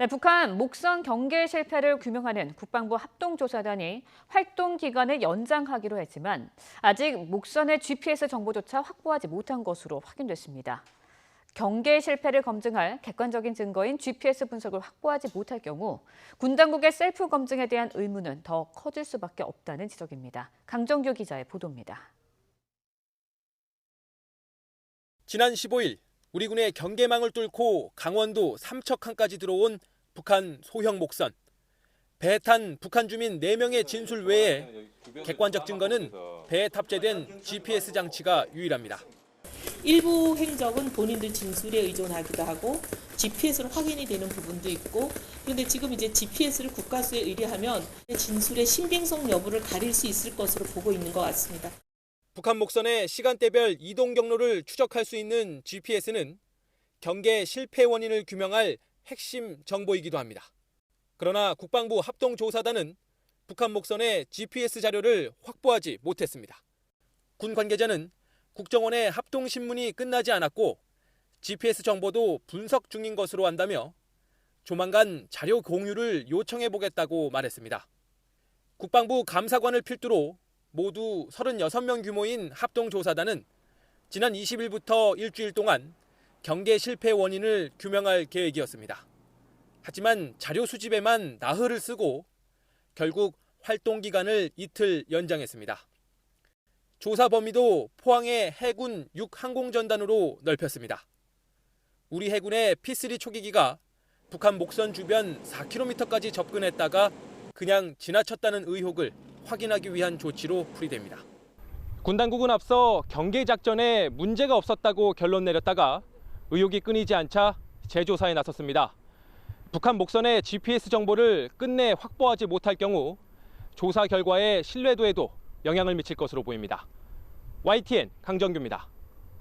네, 북한 목선 경계 실패를 규명하는 국방부 합동조사단이 활동 기간을 연장하기로 했지만 아직 목선의 GPS 정보조차 확보하지 못한 것으로 확인됐습니다. 경계 실패를 검증할 객관적인 증거인 GPS 분석을 확보하지 못할 경우 군 당국의 셀프 검증에 대한 의무는 더 커질 수밖에 없다는 지적입니다. 강정규 기자의 보도입니다. 지난 15일 우리 군의 경계망을 뚫고 강원도 삼척항까지 들어온 북한 소형 목선. 배에 탄 북한 주민 4명의 진술 외에 객관적 증거는 배에 탑재된 GPS 장치가 유일합니다. 일부 행적은 본인들 진술에 의존하기도 하고 GPS로 확인이 되는 부분도 있고, 그런데 지금 이제 GPS를 국가수에 의뢰하면 진술의 신빙성 여부를 가릴 수 있을 것으로 보고 있는 것 같습니다. 북한 목선의 시간대별 이동 경로를 추적할 수 있는 GPS는 경계 실패 원인을 규명할 핵심 정보이기도 합니다. 그러나 국방부 합동조사단은 북한 목선의 GPS 자료를 확보하지 못했습니다. 군 관계자는 국정원의 합동신문이 끝나지 않았고 GPS 정보도 분석 중인 것으로 안다며 조만간 자료 공유를 요청해보겠다고 말했습니다. 국방부 감사관을 필두로 모두 36명 규모인 합동조사단은 지난 20일부터 일주일 동안 경계 실패 원인을 규명할 계획이었습니다. 하지만 자료 수집에만 나흘을 쓰고 결국 활동 기간을 이틀 연장했습니다. 조사 범위도 포항의 해군 6항공전단으로 넓혔습니다. 우리 해군의 P3 초계기가 북한 목선 주변 4km까지 접근했다가 그냥 지나쳤다는 의혹을 확인하기 위한 조치로 풀이됩니다. 군 당국은 앞서 경계 작전에 문제가 없었다고 결론 내렸다가 의혹이 끊이지 않자 재조사에 나섰습니다. 북한 목선의 GPS 정보를 끝내 확보하지 못할 경우 조사 결과의 신뢰도에도 영향을 미칠 것으로 보입니다. YTN 강정규입니다.